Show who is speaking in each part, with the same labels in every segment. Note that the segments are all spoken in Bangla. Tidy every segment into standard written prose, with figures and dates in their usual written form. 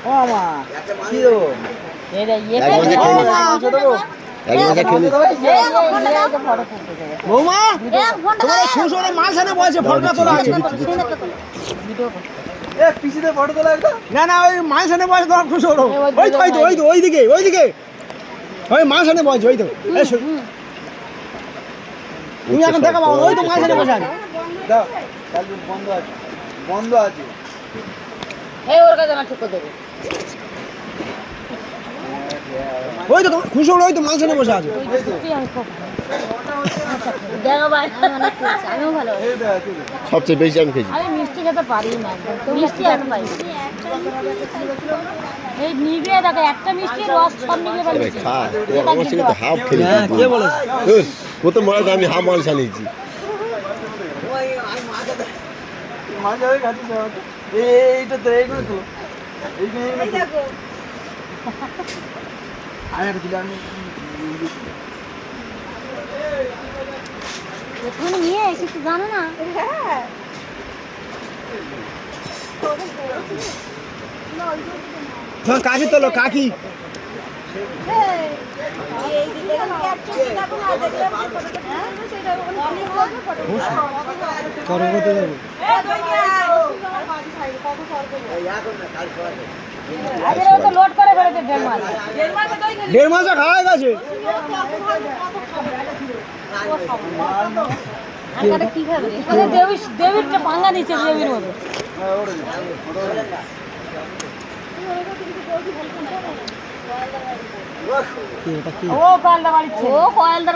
Speaker 1: ও মা কি দেবো বৌমা তোমার শ্বশুরে মাছ এনে বলছে ফটো তোলা আছে পিসিতে ফটো তোলা একদম না ওই মাছ এনে বলছে তোমার শ্বশুর ওইদিকে ওই মাছ এনে বলছে ওই তো তুমি এখন দেখা পাবো ওই তো মাছ এনে বসে আছে দাও বন্ধ আছে
Speaker 2: এই ওর কাছে না ঠিক করে দেবো
Speaker 1: ওই তো খুশি হলো ওই তো মাছ এনে বসে আছে
Speaker 2: দেখো ভাই আমিও ভালো
Speaker 3: সবচেয়ে বেশি আমি খেয়েছি
Speaker 2: আমি মিষ্টি খেতে পারি না মিষ্টি আমি পাই এই নিগড়ে দেখো একটা মিষ্টি রস সব নিগড়ে পাই
Speaker 3: খা আমার সঙ্গে তো হাফ খেলি
Speaker 1: কে বলে
Speaker 3: প্রথম মনে আমি হাফ মাল চালিয়েছি
Speaker 1: মাছ যাবে খাচ্ছি এইটা তো এইগুলো তো আমি একটা দিলাম
Speaker 2: এখানে নিয়ে কিছু জানো না
Speaker 1: কাকি তোলো কাকি
Speaker 2: লোড করে বেড়েছে
Speaker 1: দেড় মাস খাওয়া গেছে
Speaker 2: কি খাবে দেবীর ভাঙা দিচ্ছে দেবীর মতো ও কয়েলদার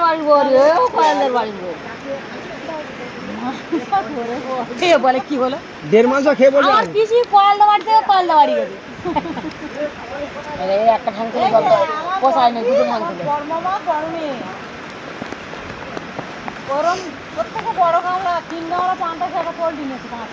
Speaker 2: বাড়ির বলে কি বলো
Speaker 1: দেড় মাস খেয়ে বলে
Speaker 2: আমার পিসি কয়েলদার বাড়ি থেকে কয়েলদার বাড়ি গেছে একটা ঠাং তুলে পোষায় না দুটো ঠাং তুলে গরম প্রত্যেকে বড় গামলা 3 গামলা 5টা 6টা পোল্ট্রি নিয়েছে 5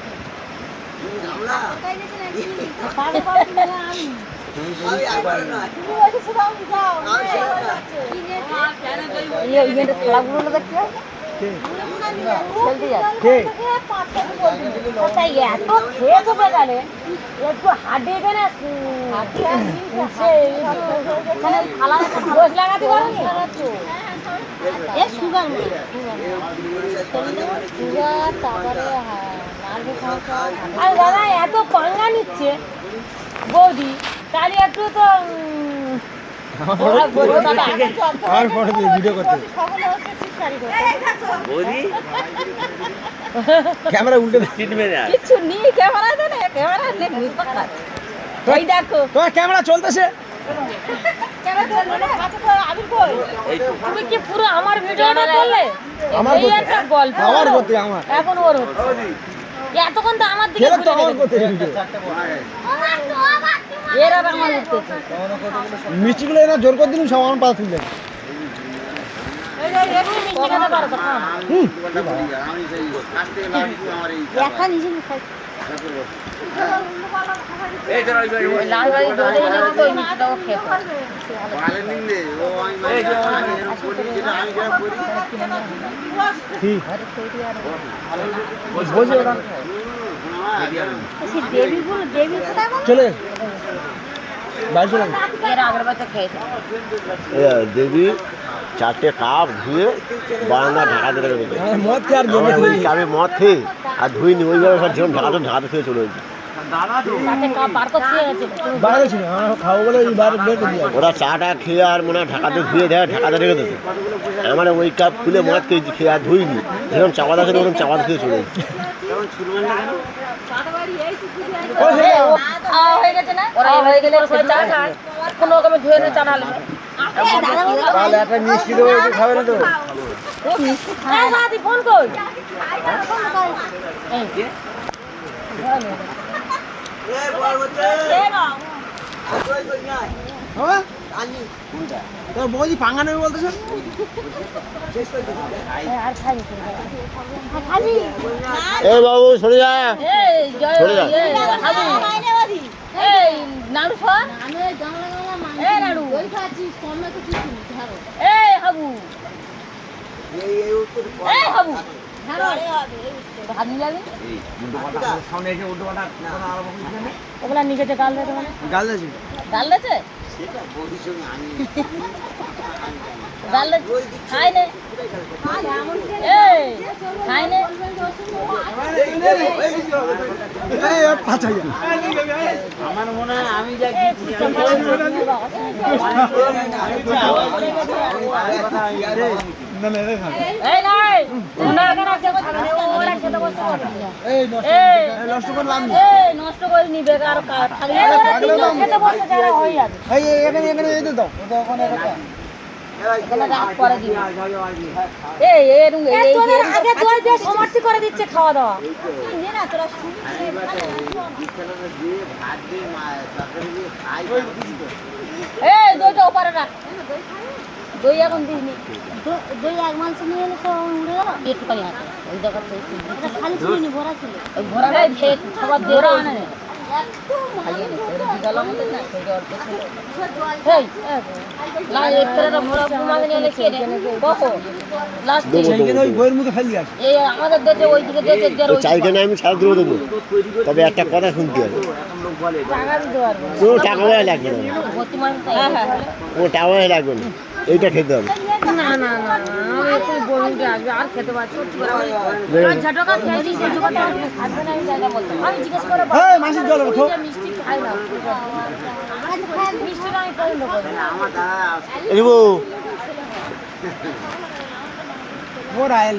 Speaker 2: দাদা এত পাঙ্গা নিচ্ছে বৌদি কালি একটু তো
Speaker 1: ক্যামেরা উল্টে
Speaker 2: কিছু নেই ক্যামেরা দেনে ক্যামেরা নেই দেখো
Speaker 1: তোমার ক্যামেরা চলতেছে
Speaker 2: তুমি কি পুরো আমার ভিডিওটা করলে
Speaker 1: আমার
Speaker 2: এই একটা গল্প
Speaker 1: আমার করতে আমার
Speaker 2: এখন ওর হচ্ছে এতক্ষণ তো আমার দিকে
Speaker 1: তো আমার করতে
Speaker 2: এরা আমার উঠতেছে
Speaker 1: মিষ্টিগুলো এরা জোর করে দিলাম সব আমার পাশ তুললেন চলে বাড়ি চলে
Speaker 3: দেবী 4টে কাপ ধুয়ে বারান্দা ঢাকা দিয়ে রেখে
Speaker 1: মদ খেয়ে আর গেমে
Speaker 3: আমি মদ খেয়ে আর ধুইনি ওইভাবে সব জীবন ঢাকাতে খেয়ে চলে গেছি
Speaker 1: খাবো বলে বের করে দিয়ে
Speaker 3: ওরা চাটা খেয়ে আর মনে হয় ঢাকাতে ধুয়ে দেয় ঢাকাতে রেখে দেবে আমার ওই কাপ খুলে মদ খেয়েছি খেয়ে আর ধুইনি যেরকম চাপা থাকে ওরকম চাপা খেয়ে চলে গেছি
Speaker 1: একটা মিষ্টি দেবো খাবে না তো
Speaker 2: ফোন কর
Speaker 1: বৌদি পাঙ্গা নেবে বলতেছে
Speaker 3: এই বাবু সরে যা
Speaker 2: ভাত নিয়ে যাবি ওগুলা নিচেতে গাল দেয় মানে
Speaker 1: গাল আছে
Speaker 2: গাল দিয়েছে গাল খাই নে এই খাই নে
Speaker 4: আমার মনে হয় আমি যা
Speaker 2: এই নাই ওনা কেনা খেতে খাবে ওরা খেতে বসতে পারবে এই
Speaker 1: নষ্ট করলাম
Speaker 2: এই নষ্ট করে নি বেকার থাকলে ওরা তিনজন খেতে বসতে যারা হয়ে যাবে
Speaker 1: এই এখানে এখানে এই দাও ওটা ওখানে রাখা
Speaker 2: এখানে রাত করে দিবি এই এরুম এই আগে দই দিয়ে সমাপ্তি করে দিচ্ছে খাওয়া দাওয়া নে না তোরা শুনি এই দইটা ওপারে রাখ দই এখন দিইনি দই এক মাংস নিয়ে এলে তো উড়ে গেল একটুখানি আছে ওই জায়গাতে খালি ছিল নি ভরা ছিল ওই ভরা ভাই ফেক খাবার দেরা আনে খাইয়ে নে ওর বিগালা মতো না সেই অর্ধ ছিল এই না একটা ভরা কুমাগে নিয়ে কে রে কখো লাস্ট
Speaker 1: সেইখানে ওই বইয়ের মধ্যে খালি আছে
Speaker 2: এই আমাদের দেশে ওইদিকে দেশে দেড় ওই
Speaker 3: চাইখানে আমি ছাড় দিয়ে দেবো, তবে একটা কথা শুনতে হবে,
Speaker 2: টাকা দিতে পারবো
Speaker 3: কোনো টাকা পয়সা লাগবে না,
Speaker 2: ভর্তি মানে হ্যাঁ হ্যাঁ
Speaker 3: কোনো টাকা পয়সা লাগবে না, এইটা খেতে হবে।
Speaker 2: না না না আমি একটু বলুনকে আসবে আর খেতে পারছি ঝাটকা খেয়েছি সেটা কথা খাবে না আমি জায়গা বলতাম আমি জিজ্ঞেস করে
Speaker 1: এই মাসির জল রাখো
Speaker 2: মিষ্টি খাই না মিষ্টিটা আমি পছন্দ করি না
Speaker 3: এগো
Speaker 1: ও রায়েল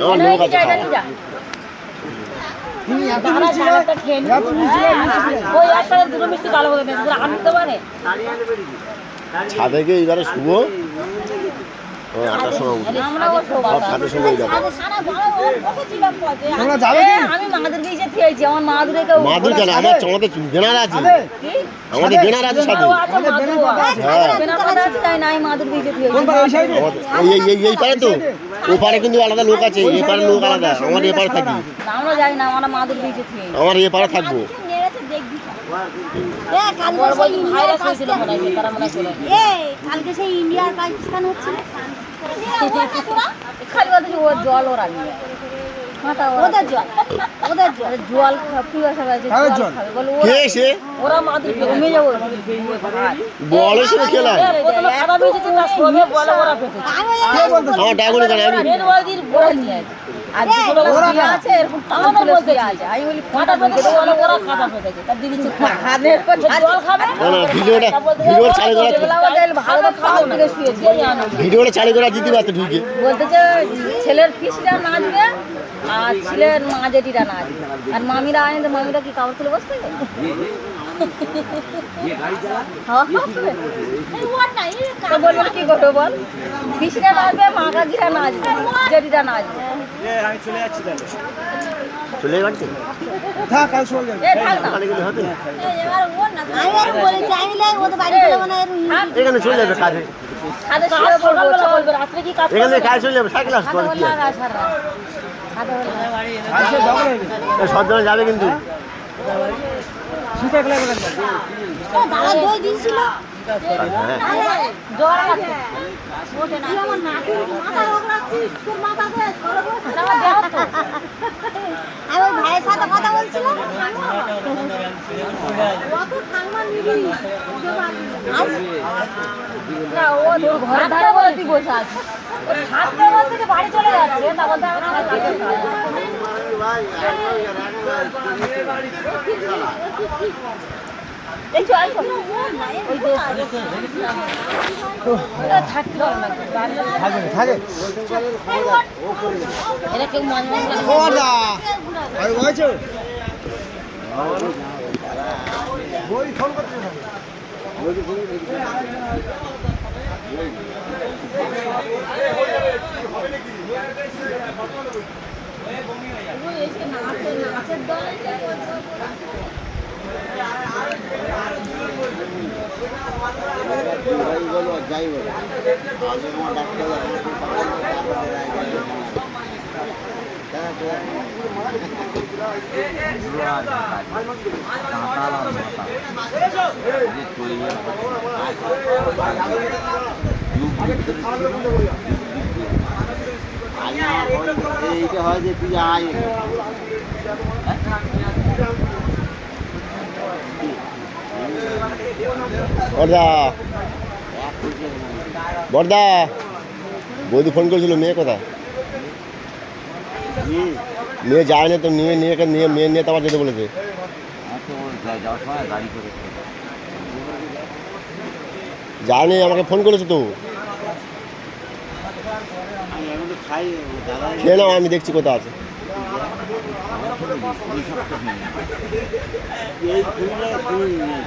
Speaker 3: আমার লোক আছে খাওয়া।
Speaker 1: তুমি এত
Speaker 2: দাঁড়া
Speaker 1: মিষ্টি
Speaker 2: দাঁড়াটা খেয়ে
Speaker 1: এত মিষ্টি
Speaker 2: ওই একসাথে দুটো মিষ্টি কালো করে দেবে আমি দিতে পারে
Speaker 3: ছাদে গিয়ে এবারে শুভ ওই 8টার সময় উঠবে,
Speaker 2: আমরা ও
Speaker 3: সব ছাদের সময় যাবে।
Speaker 1: তোমরা যাবে কি
Speaker 2: আমি মাদের বিয়ে খেয়েছি আমার মাদুরে কেউ
Speaker 3: মাদুর কেন আমার চমাতে বেনার আছে,
Speaker 2: কি
Speaker 3: আমাদের বেনার আছে সাথে,
Speaker 1: কোন পারে এই সাইডে
Speaker 3: এই পারে তো, ও পারে কিন্তু আলাদা লোক আছে, এই পারে লোক আলাদা, আমার এ পারে থাকি,
Speaker 2: আমরা যাই না আমরা মাদুর বিয়ে খেয়েছি
Speaker 3: আমার এ পারে থাকবো।
Speaker 2: ভাইরাস হয়েছিল মনে হয় তারা মনে করে
Speaker 5: কালকে সেই ইন্ডিয়া আর পাকিস্তান হচ্ছিল
Speaker 2: খালি কথা ওর জল ওরা নিয়ে
Speaker 5: ওদের জল ওদের জল
Speaker 2: জল পিপাসা আছে
Speaker 1: কার
Speaker 2: জল
Speaker 1: জল?
Speaker 2: খাবে বলে
Speaker 3: কে এসে
Speaker 2: ওরা মাদুর জমে যাবো
Speaker 3: বলে সে খেলাম
Speaker 2: খারাপ হয়েছে না সবে বলে ওরা পেতে
Speaker 3: আমার ডায়গনি কেন আমি
Speaker 2: মেন ওয়াদির বড় নিয়ে আর দুটো লোক বিয়ে আছে এরকম টাকা বলতে আছে আমি বলি খাটা পেতে বলে ওরা খাটা পেতেছে তার দিদি খাদের জল খাবে
Speaker 3: না না ভিডিওটা চালু করা,
Speaker 2: ভালো খাওয়া থেকে শুয়েছি এই আনন্দ
Speaker 3: ভিডিওটা চালু করা দিতে পারতো ঢুকে,
Speaker 2: বলতেছে ছেলের পিসিরা নাচবে আর ছেলের মা জেঠিরা নাচবে আর মামিরা আনে তো মামিরা কি কাপড় তুলে বসতে হবে বলবো কি করবো বল পিসিরা নাচবে মা কাকিরা নাচবে জেঠিরা নাচবে
Speaker 3: চলে যাচ্ছে
Speaker 1: থাক কাল চলে যাবে
Speaker 2: এ থাক না
Speaker 3: ওখানে গেলে হতো না।
Speaker 5: আমি আর বলেছি আমি লাই ওদের বাড়ি গেলে মানে
Speaker 3: এখানে চলে যাবে কাজে,
Speaker 2: খাদে শুয়ে বলবো বলবে রাত্রে কি কাজ
Speaker 3: এখানে কাজ চলে যাবে, সাইকেল আসতে
Speaker 2: খাদে
Speaker 3: পারে কি
Speaker 2: হলে
Speaker 3: আছে?
Speaker 2: আর আসার না খাদে হলে
Speaker 1: আজকে ডবল হয়ে গেছে
Speaker 3: এ সব জনে যাবে কিন্তু
Speaker 1: শীতে গেলে গেলে
Speaker 5: দাদা দই দিয়েছিল
Speaker 3: হ্যাঁ
Speaker 2: জ্বর আছে
Speaker 5: আমার নাতি মাথা রোগ রাখছিস তোর মাথা দে
Speaker 2: না যাও তো
Speaker 5: আমি ওই ভাইয়ের সাথে কথা বলছিলাম কত ঠান্ডা নিবি
Speaker 2: না ও তোর ঘরে ধারে বলে তুই বসে আছিস ও ছাদতে বলতে যে বাড়ি চলে যাচ্ছে তা বলতে আমার কাছে এই চল চল ওই যে থাকতে পারবে না
Speaker 1: থাকে থাকে
Speaker 2: এরা কেউ মন মন করে
Speaker 1: ও দা আরে বলছো বই ফোন করতে থাকে
Speaker 2: নাচের দল
Speaker 3: যাই বলো আজ আমার ডাক্তার
Speaker 4: আগে আমার এইটা হয় যে তুই আয়
Speaker 3: বর্দা বর্দা বৌদি ফোন করেছিল মেয়ে কোথায় মেয়ে যায় না তো নিয়ে নিয়ে নিয়ে মেয়ে নিয়ে তো আবার যেতে বলেছে
Speaker 4: যাওয়ার সময় গাড়ি করে
Speaker 3: যায়নি আমাকে ফোন করেছে তো
Speaker 4: আমি এখন তো খাই দাদা
Speaker 3: খেয়ে নাও আমি দেখছি কোথায় আছে
Speaker 4: এই ফুলটা ফুল নেই